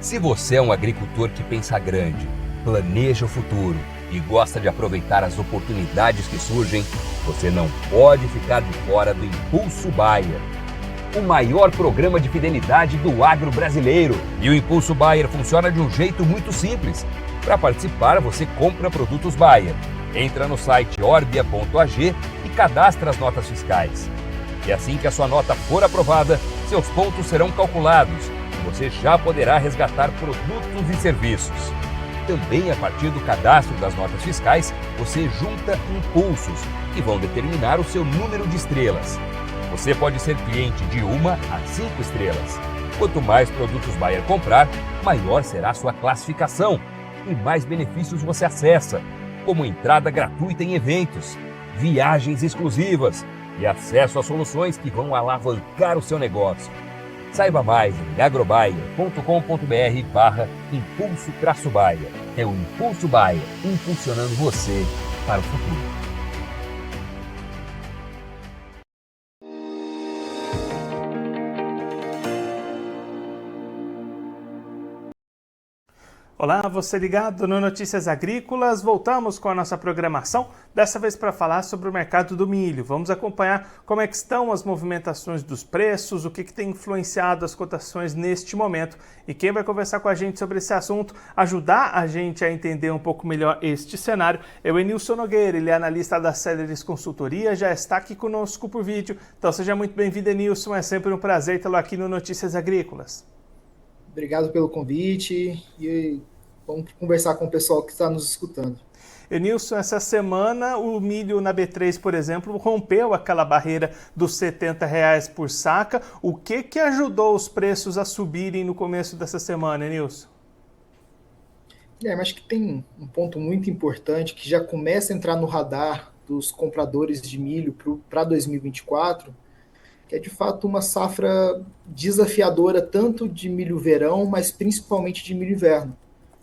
Se você é um agricultor que pensa grande, planeja o futuro e gosta de aproveitar as oportunidades que surgem, você não pode ficar de fora do Impulso Bayer, o maior programa de fidelidade do agro brasileiro. E o Impulso Bayer funciona de um jeito muito simples. Para participar, você compra produtos Bayer, entra no site orbia.ag e cadastra as notas fiscais. E assim que a sua nota for aprovada, seus pontos serão calculados e você já poderá resgatar produtos e serviços. Também, a partir do cadastro das notas fiscais, você junta impulsos que vão determinar o seu número de estrelas. Você pode ser cliente de 1 a 5 estrelas. Quanto mais produtos Bayer comprar, maior será a sua classificação e mais benefícios você acessa, como entrada gratuita em eventos, viagens exclusivas e acesso a soluções que vão alavancar o seu negócio. Saiba mais em agrobayer.com.br/impulso-bayer. É o Impulso Bayer, impulsionando você para o futuro. Olá, você ligado no Notícias Agrícolas. Voltamos com a nossa programação, dessa vez para falar sobre o mercado do milho. Vamos acompanhar como é que estão as movimentações dos preços, o que tem influenciado as cotações neste momento. E quem vai conversar com a gente sobre esse assunto, ajudar a gente a entender um pouco melhor este cenário, é o Enilson Nogueira. Ele é analista da Celeris Consultoria, já está aqui conosco por vídeo. Então seja muito bem-vindo, Enilson. É sempre um prazer tê-lo aqui no Notícias Agrícolas. Obrigado pelo convite e vamos conversar com o pessoal que está nos escutando. Enilson, essa semana o milho na B3, por exemplo, rompeu aquela barreira dos R$70 por saca. O que ajudou os preços a subirem no começo dessa semana, Enilson? Mas acho que tem um ponto muito importante que já começa a entrar no radar dos compradores de milho para 2024, que é de fato uma safra desafiadora tanto de milho verão, mas principalmente de milho inverno.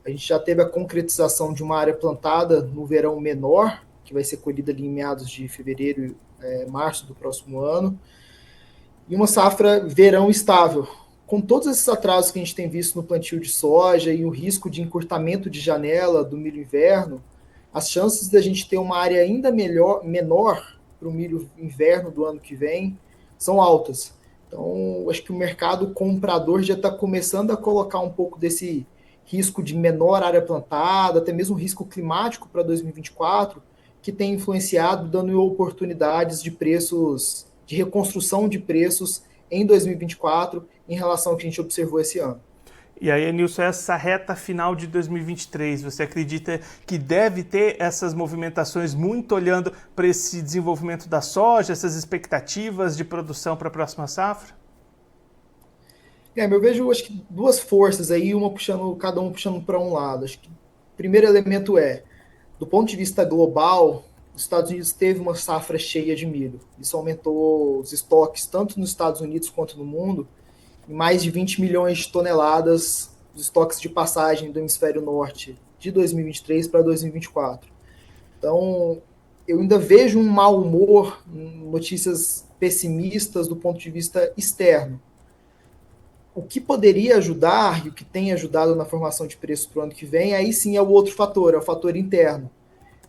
A gente já teve a concretização de uma área plantada no verão menor, que vai ser colhida ali em meados de fevereiro e março do próximo ano, e uma safra verão estável. Com todos esses atrasos que a gente tem visto no plantio de soja e o risco de encurtamento de janela do milho inverno, as chances da gente ter uma área ainda menor para o milho inverno do ano que vem são altas. Então, acho que o mercado comprador já está começando a colocar um pouco desse risco de menor área plantada, até mesmo risco climático para 2024, que tem influenciado, dando oportunidades de preços, de reconstrução de preços em 2024 em relação ao que a gente observou esse ano. E aí, Enilson, essa reta final de 2023, você acredita que deve ter essas movimentações muito olhando para esse desenvolvimento da soja, essas expectativas de produção para a próxima safra? Eu vejo, acho que duas forças aí, cada um puxando para um lado. Acho que o primeiro elemento do ponto de vista global, os Estados Unidos teve uma safra cheia de milho. Isso aumentou os estoques, tanto nos Estados Unidos quanto no mundo, em mais de 20 milhões de toneladas dos estoques de passagem do hemisfério norte de 2023 para 2024. Então, eu ainda vejo um mau humor, notícias pessimistas do ponto de vista externo. O que poderia ajudar, e o que tem ajudado na formação de preços para o ano que vem, aí sim é o outro fator, é o fator interno,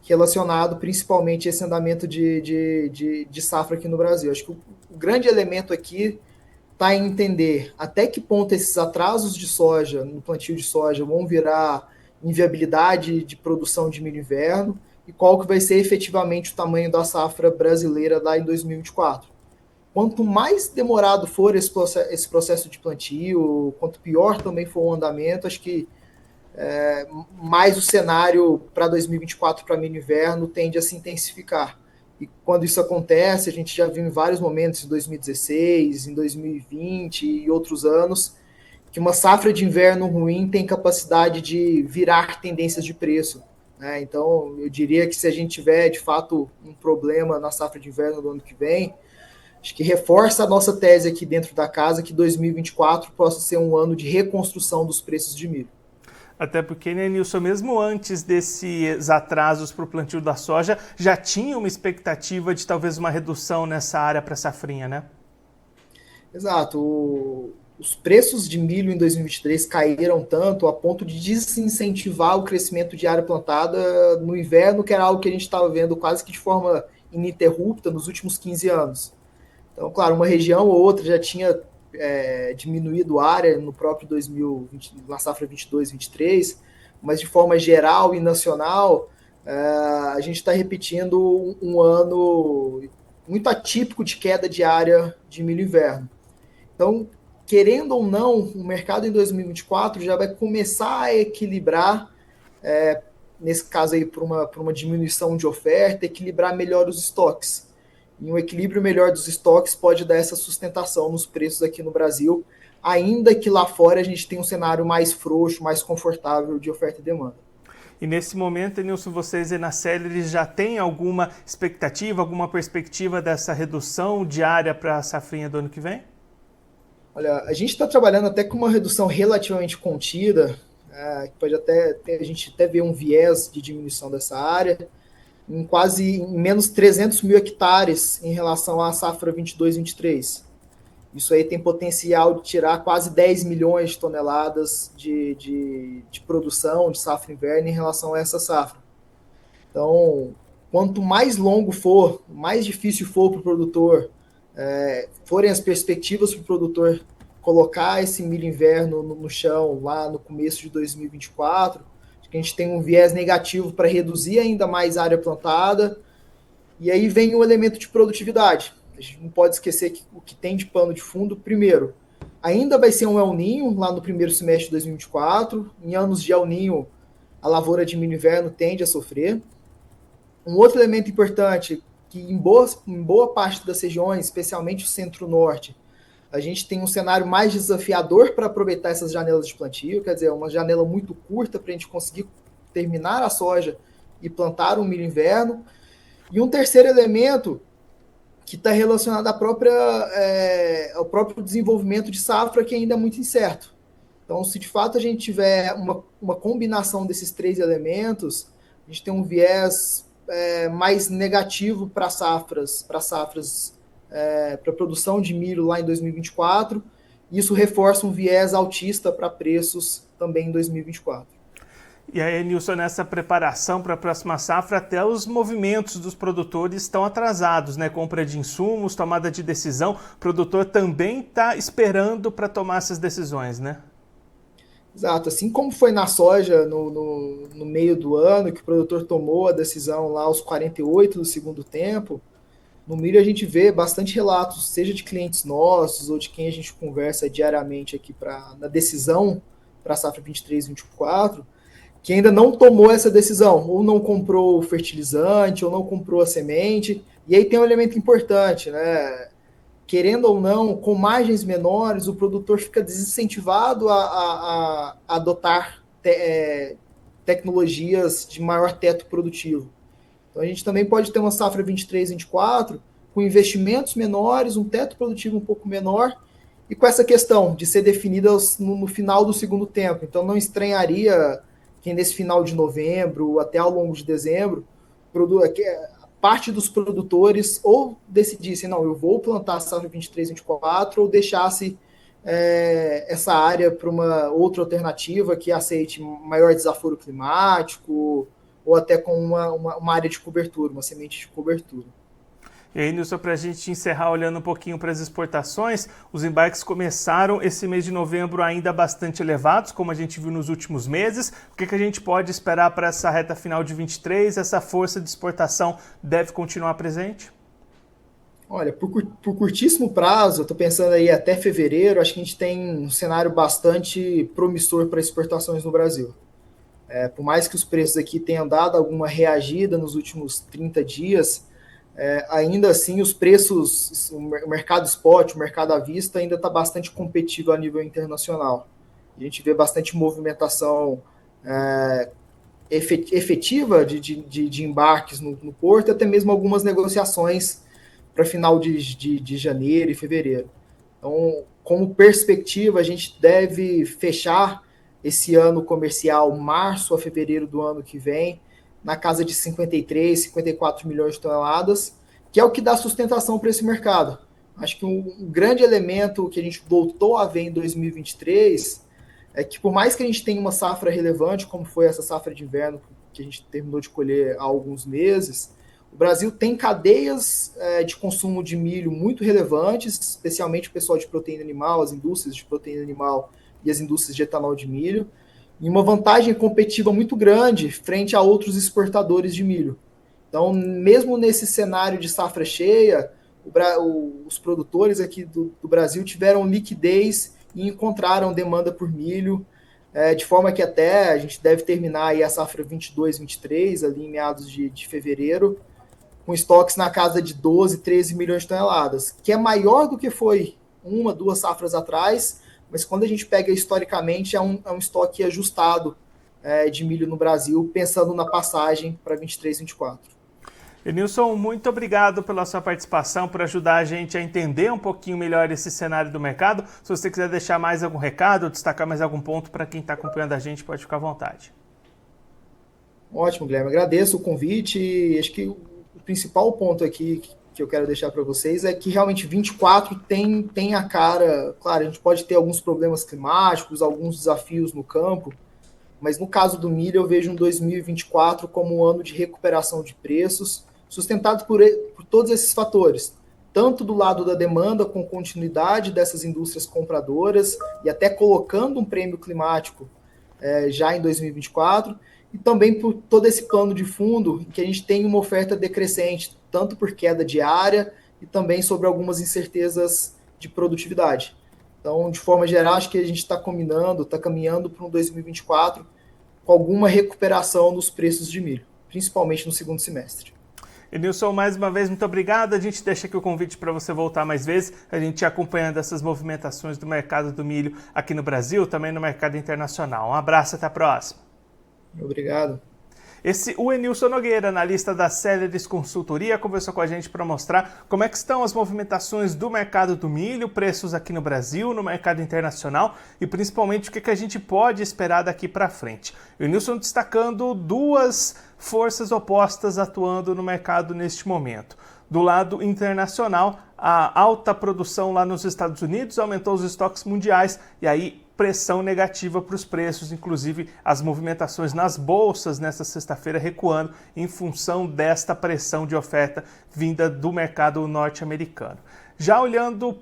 relacionado principalmente a esse andamento de safra aqui no Brasil. Acho que o grande elemento aqui está em entender até que ponto esses atrasos de soja, no plantio de soja, vão virar inviabilidade de produção de milho inverno e qual que vai ser efetivamente o tamanho da safra brasileira lá em 2024. Quanto mais demorado for esse processo de plantio, quanto pior também for o andamento, acho que mais o cenário para 2024 para milho inverno tende a se intensificar. E quando isso acontece, a gente já viu em vários momentos, em 2016, em 2020 e outros anos, que uma safra de inverno ruim tem capacidade de virar tendências de preço. Né? Então, eu diria que se a gente tiver, de fato, um problema na safra de inverno do ano que vem, acho que reforça a nossa tese aqui dentro da casa que 2024 possa ser um ano de reconstrução dos preços de milho. Até porque, né, Nilson, mesmo antes desses atrasos para o plantio da soja, já tinha uma expectativa de talvez uma redução nessa área para a safrinha, né? Exato. os preços de milho em 2023 caíram tanto a ponto de desincentivar o crescimento de área plantada no inverno, que era algo que a gente estava vendo quase que de forma ininterrupta nos últimos 15 anos. Então, claro, uma região ou outra já tinha diminuído a área no próprio 2020, na safra 22-23, mas de forma geral e nacional, a gente está repetindo um ano muito atípico de queda de área de milho inverno. Então, querendo ou não, o mercado em 2024 já vai começar a equilibrar, nesse caso aí, por uma diminuição de oferta, equilibrar melhor os estoques. E um equilíbrio melhor dos estoques pode dar essa sustentação nos preços aqui no Brasil, ainda que lá fora a gente tenha um cenário mais frouxo, mais confortável de oferta e demanda. E nesse momento, Nilson, vocês aí na Celery já têm alguma expectativa, alguma perspectiva dessa redução diária para a safrinha do ano que vem? Olha, a gente está trabalhando até com uma redução relativamente contida, que pode a gente até ver um viés de diminuição dessa área, em menos 300 mil hectares em relação à safra 22-23. Isso aí tem potencial de tirar quase 10 milhões de toneladas de produção de safra inverno em relação a essa safra. Então, quanto mais longo for, mais difícil for para o produtor, forem as perspectivas para o produtor colocar esse milho inverno no chão lá no começo de 2024, que a gente tem um viés negativo para reduzir ainda mais a área plantada, e aí vem o elemento de produtividade. A gente não pode esquecer que o que tem de pano de fundo, primeiro, ainda vai ser um El Niño lá no primeiro semestre de 2024. Em anos de El Niño, a lavoura de milho inverno tende a sofrer. Um outro elemento importante, que em boa parte das regiões, especialmente o centro-norte, a gente tem um cenário mais desafiador para aproveitar essas janelas de plantio, quer dizer, uma janela muito curta para a gente conseguir terminar a soja e plantar um milho inverno. E um terceiro elemento que está relacionado ao próprio desenvolvimento de safra, que ainda é muito incerto. Então, se de fato a gente tiver uma combinação desses três elementos, a gente tem um viés mais negativo para safras, para a produção de milho lá em 2024, e isso reforça um viés altista para preços também em 2024. E aí, Nilson, nessa preparação para a próxima safra, até os movimentos dos produtores estão atrasados, né? Compra de insumos, tomada de decisão. O produtor também está esperando para tomar essas decisões, né? Exato. Assim como foi na soja no meio do ano, que o produtor tomou a decisão lá aos 48 do segundo tempo, no milho a gente vê bastante relatos, seja de clientes nossos ou de quem a gente conversa diariamente aqui na decisão para a safra 23-24, que ainda não tomou essa decisão, ou não comprou o fertilizante, ou não comprou a semente. E aí tem um elemento importante, né? Querendo ou não, com margens menores, o produtor fica desincentivado a adotar tecnologias de maior teto produtivo. Então a gente também pode ter uma safra 23-24 com investimentos menores, um teto produtivo um pouco menor, e com essa questão de ser definida no final do segundo tempo. Então não estranharia que nesse final de novembro, até ao longo de dezembro, parte dos produtores ou decidissem, não, eu vou plantar a safra 23-24, ou deixasse essa área para uma outra alternativa que aceite maior desaforo climático, ou até com uma área de cobertura, uma semente de cobertura. E aí, Nilson, para a gente encerrar olhando um pouquinho para as exportações, os embarques começaram esse mês de novembro ainda bastante elevados, como a gente viu nos últimos meses. O que a gente pode esperar para essa reta final de 23? Essa força de exportação deve continuar presente? Olha, por curtíssimo prazo, eu estou pensando aí até fevereiro, acho que a gente tem um cenário bastante promissor para exportações no Brasil. Por mais que os preços aqui tenham dado alguma reagida nos últimos 30 dias, ainda assim os preços, o mercado spot, o mercado à vista ainda está bastante competitivo a nível internacional. A gente vê bastante movimentação efetiva de embarques no porto, até mesmo algumas negociações para final de janeiro e fevereiro. Então, como perspectiva, a gente deve fechar esse ano comercial, março a fevereiro do ano que vem, na casa de 53, 54 milhões de toneladas, que é o que dá sustentação para esse mercado. Acho que um grande elemento que a gente voltou a ver em 2023 é que, por mais que a gente tenha uma safra relevante, como foi essa safra de inverno que a gente terminou de colher há alguns meses, o Brasil tem cadeias de consumo de milho muito relevantes, especialmente o pessoal de proteína animal, as indústrias de proteína animal e as indústrias de etanol de milho, e uma vantagem competitiva muito grande frente a outros exportadores de milho. Então, mesmo nesse cenário de safra cheia, os produtores aqui do Brasil tiveram liquidez e encontraram demanda por milho, de forma que até a gente deve terminar aí a safra 22-23, ali em meados de fevereiro, com estoques na casa de 12, 13 milhões de toneladas, que é maior do que foi 1, 2 safras atrás, mas quando a gente pega historicamente, é um estoque ajustado de milho no Brasil, pensando na passagem para 23-24. Enilson, muito obrigado pela sua participação, por ajudar a gente a entender um pouquinho melhor esse cenário do mercado. Se você quiser deixar mais algum recado ou destacar mais algum ponto para quem está acompanhando a gente, pode ficar à vontade. Ótimo, Guilherme. Agradeço o convite. Acho que o principal ponto aqui que eu quero deixar para vocês é que realmente 24 tem a cara. Claro, a gente pode ter alguns problemas climáticos, alguns desafios no campo, mas no caso do milho eu vejo um 2024 como um ano de recuperação de preços, sustentado por todos esses fatores, tanto do lado da demanda, com continuidade dessas indústrias compradoras e até colocando um prêmio climático já em 2024, e também por todo esse plano de fundo, em que a gente tem uma oferta decrescente, tanto por queda diária e também sobre algumas incertezas de produtividade. Então, de forma geral, acho que a gente está caminhando para um 2024 com alguma recuperação nos preços de milho, principalmente no segundo semestre. Enilson, mais uma vez, muito obrigado. A gente deixa aqui o convite para você voltar mais vezes, a gente acompanhando essas movimentações do mercado do milho aqui no Brasil, também no mercado internacional. Um abraço, até a próxima. Obrigado. O Enilson Nogueira, analista da Celeris Consultoria, conversou com a gente para mostrar como é que estão as movimentações do mercado do milho, preços aqui no Brasil, no mercado internacional e principalmente o que a gente pode esperar daqui para frente. O Enilson destacando duas forças opostas atuando no mercado neste momento. Do lado internacional, a alta produção lá nos Estados Unidos aumentou os estoques mundiais e aí pressão negativa para os preços, inclusive as movimentações nas bolsas nesta sexta-feira recuando em função desta pressão de oferta vinda do mercado norte-americano. Já olhando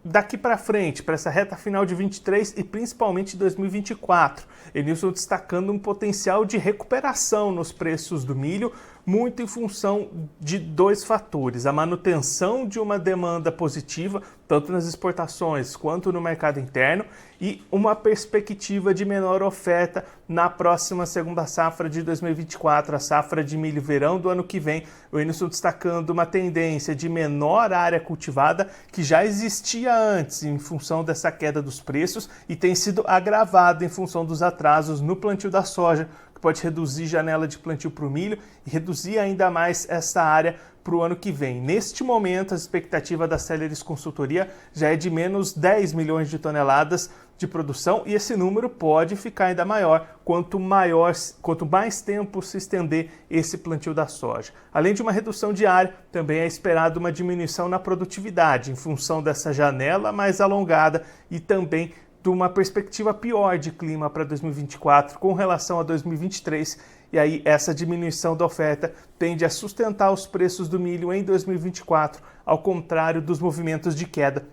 daqui para frente, para essa reta final de 23 e principalmente 2024, Enilson destacando um potencial de recuperação nos preços do milho, muito em função de dois fatores: a manutenção de uma demanda positiva, tanto nas exportações quanto no mercado interno, e uma perspectiva de menor oferta na próxima segunda safra de 2024, a safra de milho verão do ano que vem. O Enilson destacando uma tendência de menor área cultivada que já existia antes em função dessa queda dos preços e tem sido agravada em função dos atrasos no plantio da soja, que pode reduzir janela de plantio para o milho e reduzir ainda mais essa área para o ano que vem. Neste momento, a expectativa da Celeris Consultoria já é de menos 10 milhões de toneladas de produção e esse número pode ficar ainda maior quanto mais tempo se estender esse plantio da soja. Além de uma redução de área, também é esperado uma diminuição na produtividade em função dessa janela mais alongada e também de uma perspectiva pior de clima para 2024 com relação a 2023, e aí essa diminuição da oferta tende a sustentar os preços do milho em 2024, ao contrário dos movimentos de queda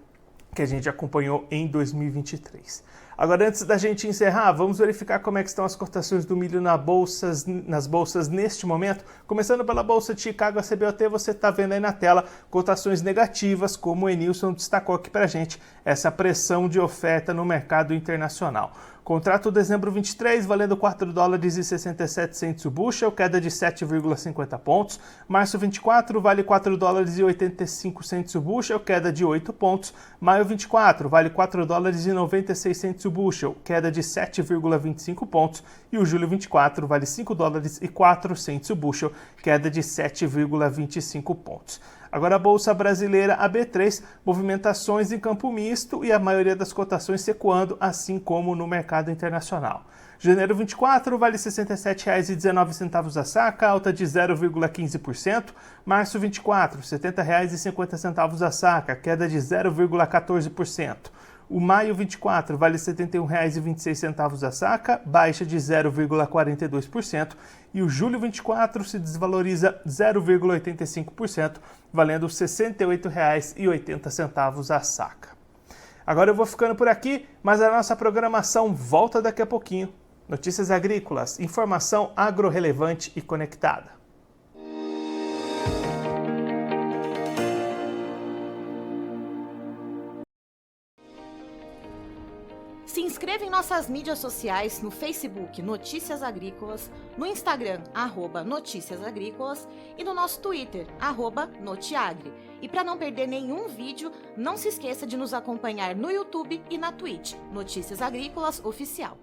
que a gente acompanhou em 2023. Agora, antes da gente encerrar, vamos verificar como é que estão as cotações do milho nas bolsas neste momento. Começando pela Bolsa de Chicago, a CBOT, você está vendo aí na tela cotações negativas, como o Enilson destacou aqui para a gente, essa pressão de oferta no mercado internacional. Contrato dezembro 23, valendo $4,67 o bushel, queda de 7,50 pontos. Março 24, vale $4,85 o bushel, queda de 8 pontos. Maio 24, vale $4,96 o bushel, queda de 7,25 pontos. E o julho 24, vale $5,04 o bushel, queda de 7,25 pontos. Agora a Bolsa Brasileira, a B3, movimentações em campo misto e a maioria das cotações recuando, assim como no mercado internacional. Janeiro 24, vale R$ 67,19 a saca, alta de 0,15%. Março 24, R$ 70,50 a saca, queda de 0,14%. O maio 24 vale R$ 71,26 a saca, baixa de 0,42%. E o julho 24 se desvaloriza 0,85%, valendo R$ 68,80 a saca. Agora eu vou ficando por aqui, mas a nossa programação volta daqui a pouquinho. Notícias agrícolas, informação agro-relevante e conectada. Se inscreva em nossas mídias sociais no Facebook Notícias Agrícolas, no Instagram @Notícias Agrícolas e no nosso Twitter @Notiagre. E para não perder nenhum vídeo, não se esqueça de nos acompanhar no YouTube e na Twitch, Notícias Agrícolas Oficial.